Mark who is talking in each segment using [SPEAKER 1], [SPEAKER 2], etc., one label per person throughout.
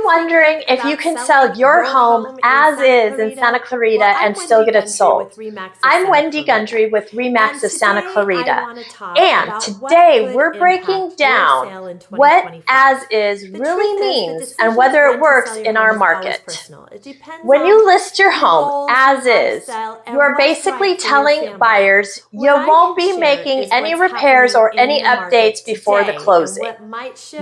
[SPEAKER 1] wondering if you can sell your home as is in Santa Clarita and still get it sold? I'm Wendy Gundry with RE/MAX of Santa Clarita, and today we're breaking down what as is really means and whether it works in our market. When you list your home as is, you are basically telling buyers you won't be making any repairs or any updates before the closing.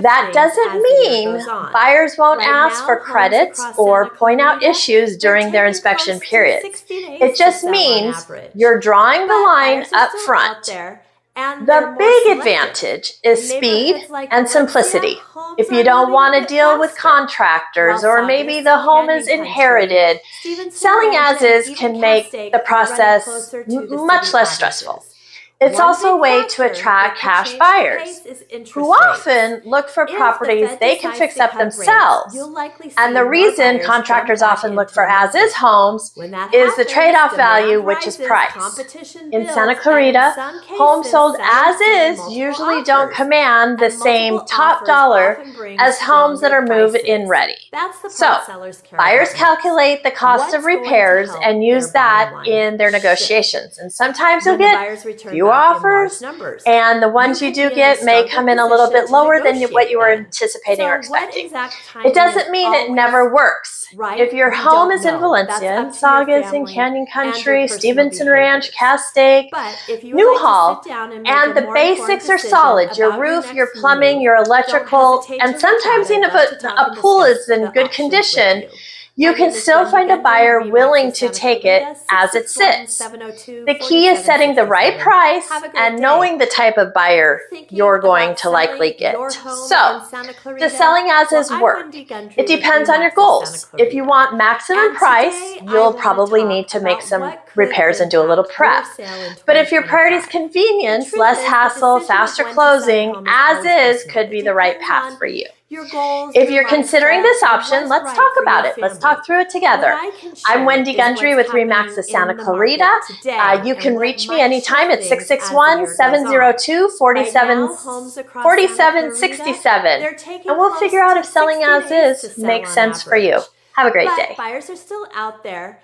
[SPEAKER 1] That doesn't mean buyers won't ask for credits or point out issues during their inspection period. It just means you're drawing the line up front. The big advantage is speed and simplicity. If you don't want to deal with contractors or maybe the home is inherited, selling as is can make the process much less stressful. It's also a way to attract cash buyers who often look for properties they can fix up themselves. And the reason contractors often look for as-is homes is the trade-off value, which is price. In Santa Clarita, homes sold as-is usually don't command the same top dollar as homes that are move-in ready. So, buyers calculate the cost of repairs and use that in their negotiations. And sometimes you'll get few offers, and the ones you do get may come in a little bit lower than what you were anticipating or expecting. It doesn't mean it never works. If your home is in Valencia, Saugus in Canyon Country, Stevenson Ranch, Castaic, Newhall, and the basics are solid, your roof, your plumbing, your electrical, and sometimes even if a pool is in good condition, you can still find a buyer willing to take it as it sits. The key is setting the right price and knowing the type of buyer you're going to likely get. So, does selling as is work? It depends on your goals. If you want maximum price, you'll probably need to make some repairs and do a little prep. But if your priority is convenience, less hassle, faster closing, as is could be the right path for you. If you're considering this option, let's talk about it. Let's talk through it together. I'm Wendy Gundry with RE/MAX of Santa Clarita. You can reach me anytime at 661-702-4767, and we'll figure out if selling as is makes sense for you. Have a great day.
[SPEAKER 2] Buyers are still out there,